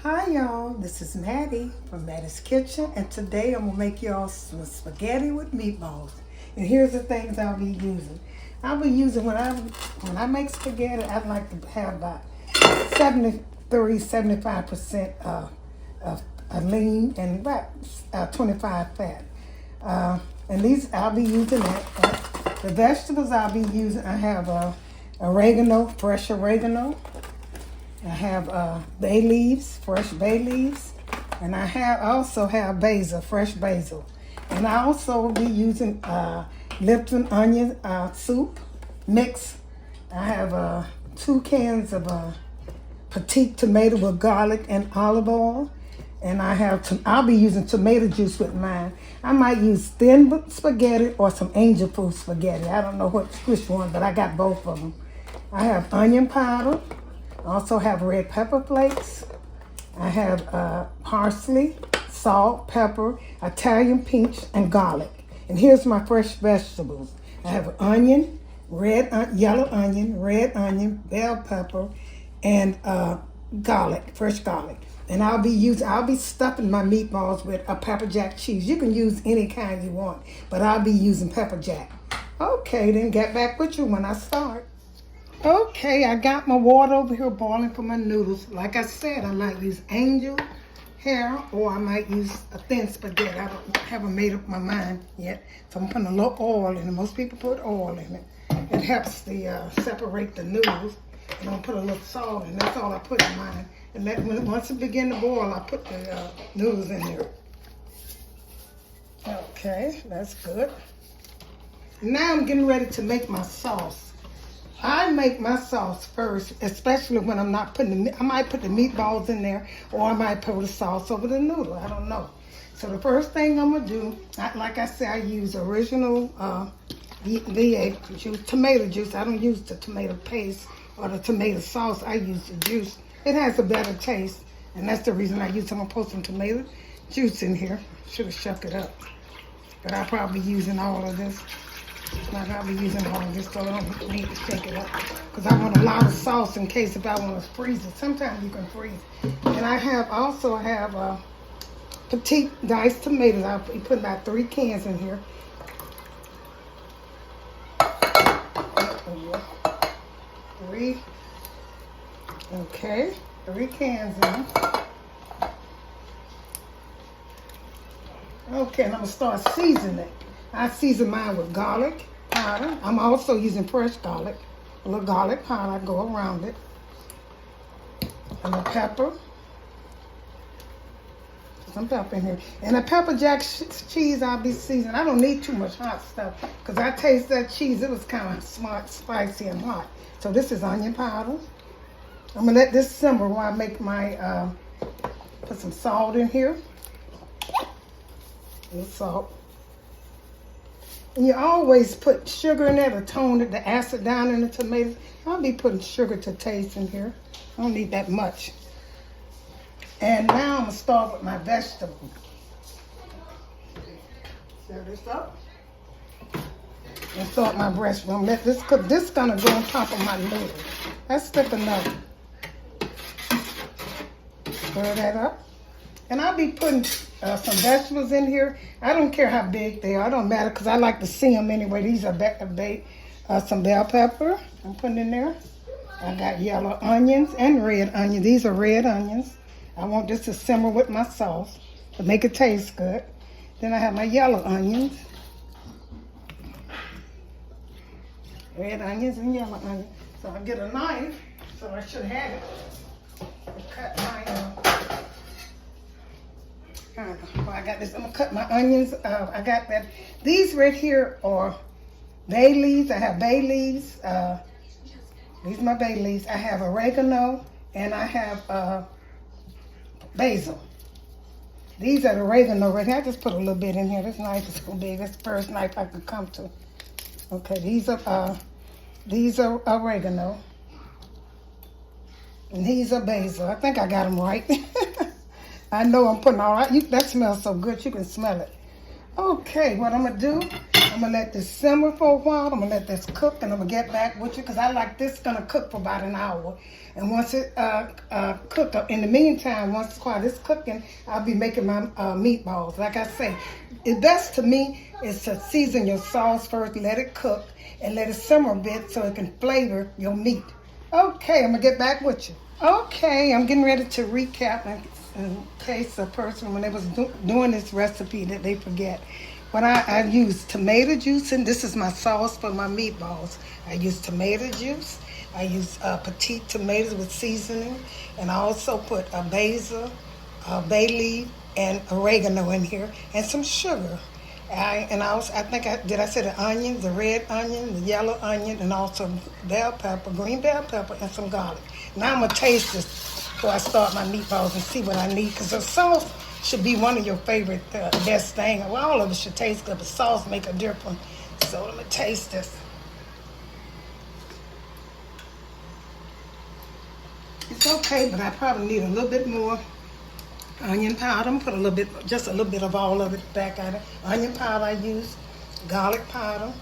Hi y'all, this is Mattie from Mattie's Kitchen, and today I'm gonna make y'all some spaghetti with meatballs. And here's the things I'll be using. I'll be using when I make spaghetti, I'd like to have about 75% of lean and about 25 fat. And these I'll be using that. The vegetables I'll be using, I have oregano, fresh oregano. I have bay leaves, fresh bay leaves, and I also have basil, fresh basil. And I also will be using Lipton onion soup mix. I have 2 cans of petite tomato with garlic and olive oil. And I'll be using tomato juice with mine. I might use thin spaghetti or some angel food spaghetti. I don't know which one, but I got both of them. I have onion powder. I also have red pepper flakes. I have parsley, salt, pepper, Italian peach, and garlic. And here's my fresh vegetables. I have onion, yellow onion, red onion, bell pepper, and garlic, fresh garlic. And I'll be stuffing my meatballs with a pepper jack cheese. You can use any kind you want, but I'll be using pepper jack. Okay, then get back with you when I start. Okay, I got my water over here boiling for my noodles. Like I said, I might use angel hair or I might use a thin spaghetti. I haven't made up my mind yet. So I'm putting a little oil in it. Most people put oil in it. It helps separate the noodles. And I'm going to put a little salt in. That's all I put in mine. And once it begins to boil, I put the noodles in there. Okay, that's good. Now I'm getting ready to make my sauce. I make my sauce first, especially when I'm not I might put the meatballs in there, or I might put the sauce over the noodle. I don't know. So the first thing I'm gonna do, like I said, I use original V8 juice, tomato juice. I don't use the tomato paste or the tomato sauce. I use the juice. It has a better taste, and that's the reason I use. I'm gonna put some tomato juice in here. Should have shook it up, but I'll probably be using all of this. I'll be using all of this, so I don't need to shake it up. Because I want a lot of sauce in case if I want to freeze it. Sometimes you can freeze. And I also have petite diced tomatoes. I'll put about 3 cans in here. 3. Okay, 3 cans in. Okay, and I'm going to start seasoning it. I season mine with garlic powder. I'm also using fresh garlic. A little garlic powder, I go around it. And the pepper. Some pepper in here. And the pepper jack cheese I'll be seasoning. I don't need too much hot stuff because I taste that cheese. It was kind of spicy and hot. So this is onion powder. I'm going to let this simmer while I make my, put some salt in here. A little salt. And you always put sugar in there to tone the acid down in the tomatoes. I'll be putting sugar to taste in here. I don't need that much. And now I'm going to start with my vegetables. Stir this up. And start my breast. I'm going to let this cook. This is going to go on top of my noodles. That's thick enough. Stir that up. And I'll be putting some vegetables in here. I don't care how big they are. It don't matter because I like to see them anyway. These are some bell pepper I'm putting in there. I got yellow onions and red onions. These are red onions. I want this to simmer with my sauce to make it taste good. Then I have my yellow onions. Red onions and yellow onions. So I get a knife, so I should have it. Cut my I got this. I'm gonna cut my onions. I got that. These right here are bay leaves. I have bay leaves. These are my bay leaves. I have oregano and I have basil. These are the oregano right here. I just put a little bit in here. This knife is so big. That's the first knife I could come to. Okay, these are oregano. And these are basil. I think I got them right. I know I'm putting all right. That smells so good. You can smell it. Okay, what I'm going to do, I'm I'm gonna let this simmer for a while. I'm gonna let this cook, and I'm gonna get back with you because I like this gonna cook for about an hour. And once it cooked up, in the meantime, while it's cooking, I'll be making my meatballs. Like I say, the best to me is to season your sauce first, let it cook, and let it simmer a bit so it can flavor your meat. Okay, I'm gonna get back with you. Okay, I'm getting ready to recap in case a person, when they was doing this recipe, that they forget. But I use tomato juice, and this is my sauce for my meatballs. I use tomato juice. I use petite tomatoes with seasoning, and I also put a basil, bay leaf, and oregano in here, and some sugar. I think I say the onions, the red onion, the yellow onion, and also bell pepper, green bell pepper, and some garlic. Now I'm gonna taste this before I start my meatballs and see what I need, because the sauce should be one of your favorite best thing. Well, all of it should taste good, but sauce make a difference. So let me taste this. It's okay, but I probably need a little bit more onion powder. I'm gonna put a little bit, just a little bit of all of it back at it. Onion powder I use, garlic powder,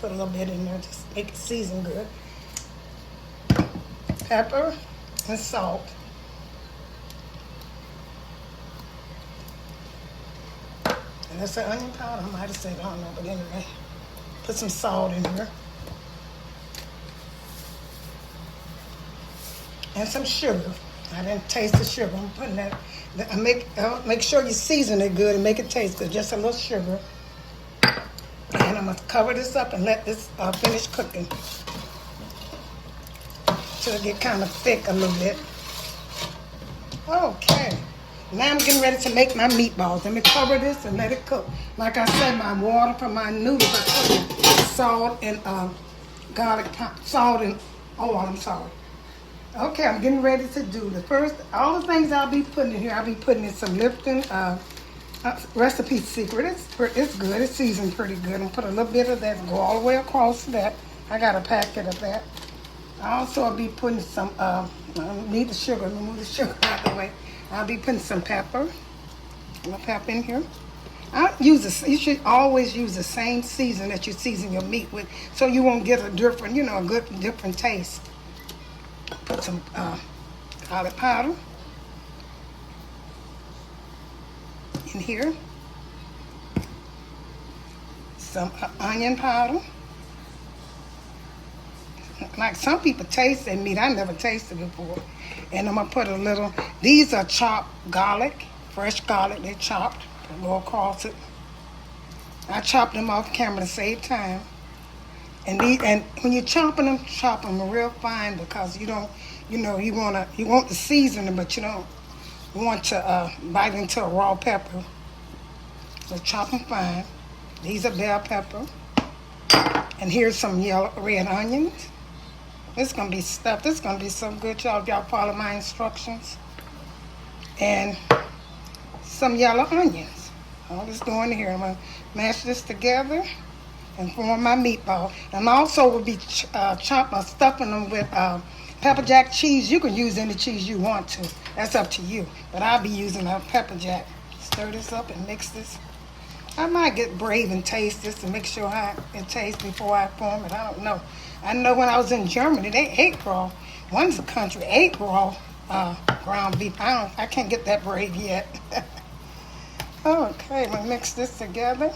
put a little bit in there, just make it season good. Pepper and salt. And that's the onion powder. I might have said, I don't know, but anyway, put some salt in here. And some sugar. I didn't taste the sugar. I'm putting that. Make sure you season it good and make it taste good. Just a little sugar. And I'm gonna cover this up and let this finish cooking till it get kind of thick a little bit. Okay. Now I'm getting ready to make my meatballs. Let me cover this and let it cook. Like I said, my water for my noodles are cooking. Salt and garlic, salt and oil. I'm sorry. Okay, I'm getting ready to do the first, all the things I'll be putting in here. I'll be putting in some Lipton recipe secret. It's good. It's seasoned pretty good. I'm put a little bit of that, go all the way across that. I got a packet of that. I also will be putting some, I need the sugar. Let me move the sugar out of the way. I'll be putting some pepper. A little pepper in here. You should always use the same season that you season your meat with, so you won't get a different, a good different taste. Put some garlic powder in here. Some onion powder. Like some people taste their meat. I never tasted it before. And I'm going to put a little, these are chopped garlic, fresh garlic, they're chopped. Go across it. I chopped them off camera to save time. And when you're chopping them, chop them real fine, because you don't, you want to season them, but you don't want to bite into a raw pepper. So chop them fine. These are bell pepper. And here's some red onions. This is going to be stuffed. This is going to be so good, y'all, if y'all follow my instructions. And some yellow onions. All this going in here. I'm going to mash this together and form my meatball. And also will be stuffing them with pepper jack cheese. You can use any cheese you want to. That's up to you. But I'll be using pepper jack. Stir this up and mix this. I might get brave and taste this and make sure how it tastes before I form it. I don't know. I know when I was in Germany, they ate raw. One's a country ate raw ground beef. I can't get that brave yet. Okay, I'm gonna mix this together.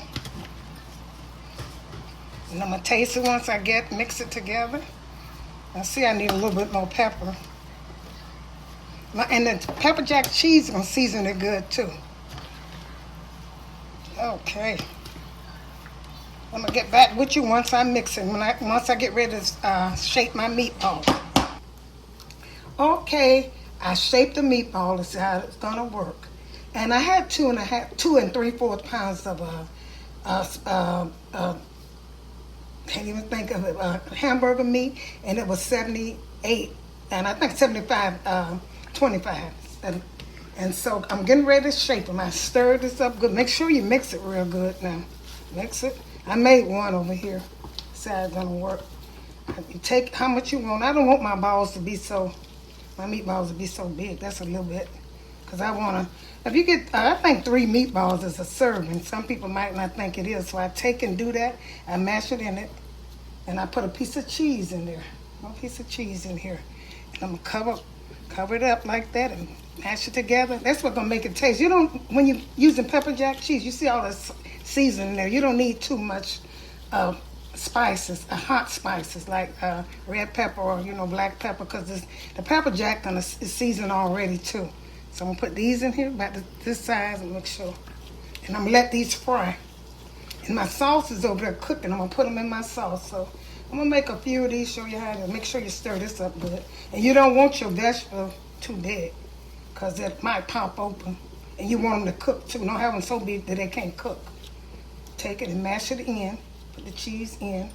And I'm gonna taste it once I mix it together. I see I need a little bit more pepper. And the pepper jack cheese is gonna season it good too. Okay. I'm gonna get back with you once I mix it. Once I get ready to shape my meatball. Okay, I shaped the meatball. This is how it's gonna work. And I had 2 3/4 pounds of can't even think of it, hamburger meat, and it was 78, and I think 75, 25. And so I'm getting ready to shape them. I stirred this up good. Make sure you mix it real good now. Mix it. I made one over here. See how it's gonna work. You take how much you want. I don't want my meatballs to be so big. That's a little bit, because I want If you get, I think 3 meatballs is a serving. Some people might not think it is. So I take and do that. I mash it in it. And I put a piece of cheese in there. One piece of cheese in here. And I'm going to cover it up like that and mash it together. That's what's going to make it taste. You don't, when you're using pepper jack cheese, you see all this seasoning there. You don't need too much spices, hot spices like red pepper or, black pepper, because the pepper jack is seasoned already too. So I'm going to put these in here about this size and make sure. And I'm going to let these fry. And my sauce is over there cooking. I'm going to put them in my sauce. So I'm going to make a few of these, show you how to make sure you stir this up good. And you don't want your vegetable too big because it might pop open. And you want them to cook too. Don't have them so big that they can't cook. Take it and mash it in. Put the cheese in.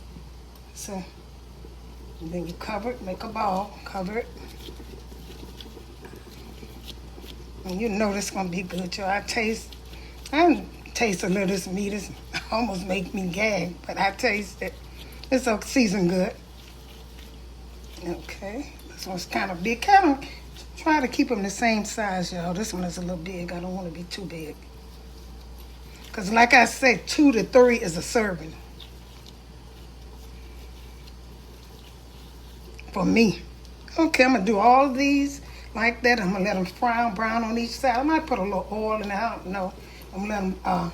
So, and then you cover it, make a ball, cover it. And you know this gonna be good, y'all. I taste a little of this meat. It's almost make me gag, but I taste it. It's so seasoned good. Okay, this one's kind of big. Kind of try to keep them the same size, y'all. This one is a little big. I don't want to be too big. Because like I said, 2 to 3 is a serving. For me. Okay, I'm going to do all of these like that. I'm going to let them fry brown on each side. I might put a little oil in there. I don't know. I'm going to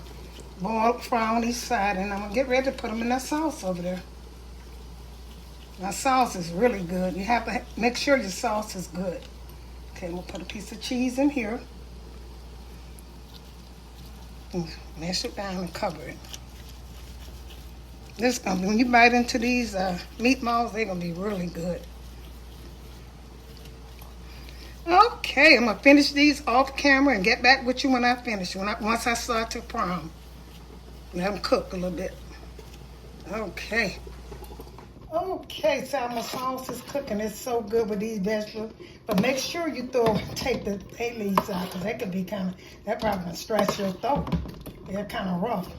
let them fry on each side. And I'm going to get ready to put them in that sauce over there. My sauce is really good. You have to make sure your sauce is good. Okay, I'm going to put a piece of cheese in here. And mash it down and cover it. This gonna be, when you bite into these meatballs, they're going to be really good. Okay, I'm going to finish these off camera and get back with you when I finish. Once I start to fry them. Let them cook a little bit. Okay. Okay, so my sauce is cooking. It's so good with these vegetables. But make sure you take the bay leaves out, because that could be that probably gonna stretch your throat. They're kind of rough.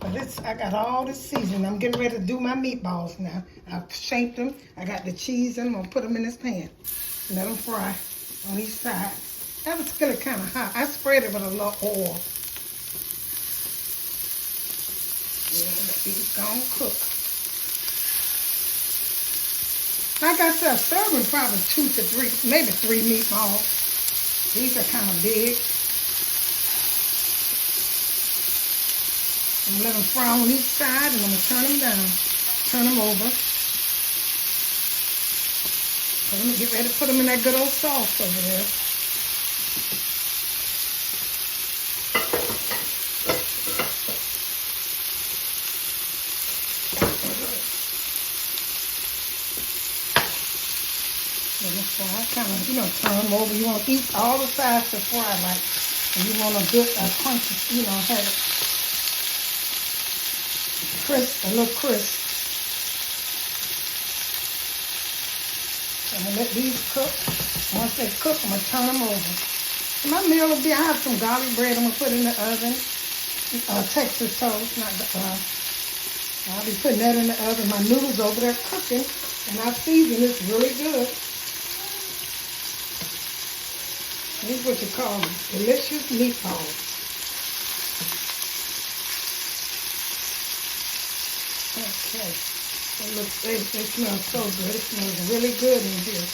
But I got all this seasoning. I'm getting ready to do my meatballs now. I've shaped them. I got the cheese in them. I'm gonna put them in this pan. Let them fry on each side. That was still kind of hot. I sprayed it with a little oil. Yeah, let these go and cook. Like I said, serving probably 2 to 3, maybe 3 meatballs. These are kind of big. I'm going to let them fry on each side, and I'm going to turn them down. Turn them over. I'm going to get ready to put them in that good old sauce over there. Turn them over. You want to eat all the sides to fry, like, and you want a good crunchy, have it crisp, a little crisp. So I'm going to let these cook. Once they cook, I'm going to turn them over. So my meal will be, I have some garlic bread I'm going to put in the oven. Texas toast. I'll be putting that in the oven. My noodles over there cooking, and I season this really good. This is what you call them, delicious meatballs. Okay, they smell so good. It smells really good in here.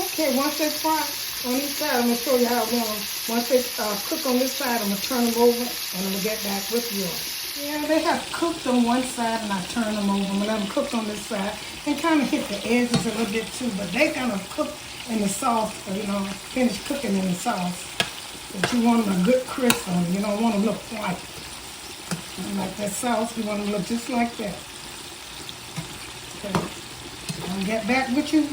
Okay, once they fry on each side, I'm going to show you how I want them. Once they cook on this side, I'm going to turn them over, and I'm going to get back with you. Yeah, they have cooked on one side, and I turn them over. I'm going to let them cook on this side and kind of hit the edges a little bit too, but they kind of cook in the sauce, finish cooking in the sauce. But you want them a good crisp on them. You don't want them to look white. And like that sauce, you want them to look just like that. Okay. I'll get back with you.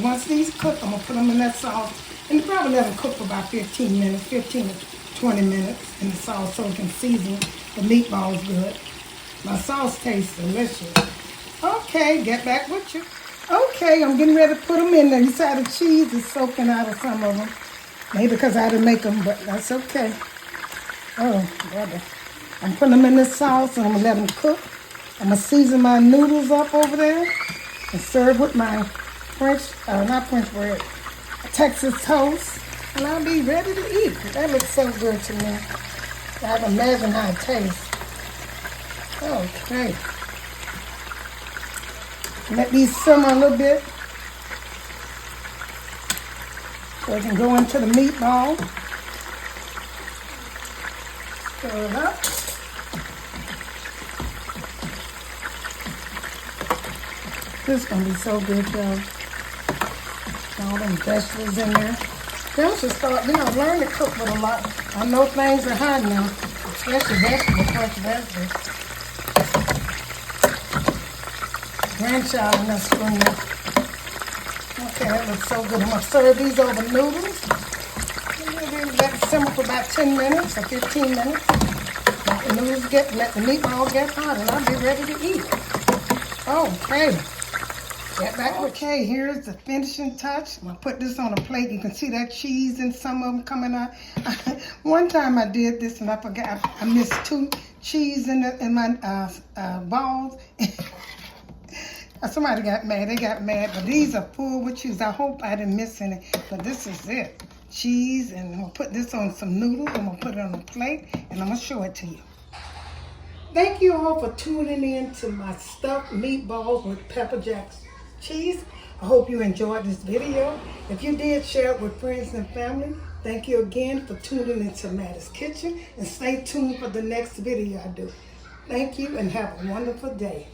Once these cook, I'm going to put them in that sauce. And probably let them cook for about 15 minutes, 15 to 20 minutes in the sauce so it can season the meatballs good. My sauce tastes delicious. Okay, get back with you. Okay, I'm getting ready to put them in there. You see how the cheese is soaking out of some of them. Maybe because I didn't make them, but that's okay. Oh, brother. I'm putting them in this sauce, and I'm going to let them cook. I'm going to season my noodles up over there and serve with my not French bread, Texas toast. and I'll be ready to eat. That looks so good to me. I can imagine how it tastes. Okay. Let these simmer a little bit so it can go into the meatball. Stir it up. This is going to be so good, y'all. All them vegetables in there. Them should start, learn to cook with a lot. I know things are hard now, especially vegetables, fresh vegetables. Grandchild in that spoon. Okay, that looks so good. I'm going to serve these over noodles. Let it simmer for about 10 minutes or 15 minutes. Let the meatball get hot, and I'll be ready to eat. Okay. Get back. Okay, here's the finishing touch. I'm going to put this on a plate. You can see that cheese and some of them coming out. One time I did this and I forgot. I missed 2 cheese in my balls. Somebody got mad. They got mad. But these are full with cheese. I hope I didn't miss any. But this is it. Cheese. And I'm going to put this on some noodles. I'm going to put it on a plate. And I'm going to show it to you. Thank you all for tuning in to my stuffed meatballs with pepper jack cheese. I hope you enjoyed this video. If you did, share it with friends and family. Thank you again for tuning into Mattie's Kitchen. And stay tuned for the next video I do. Thank you and have a wonderful day.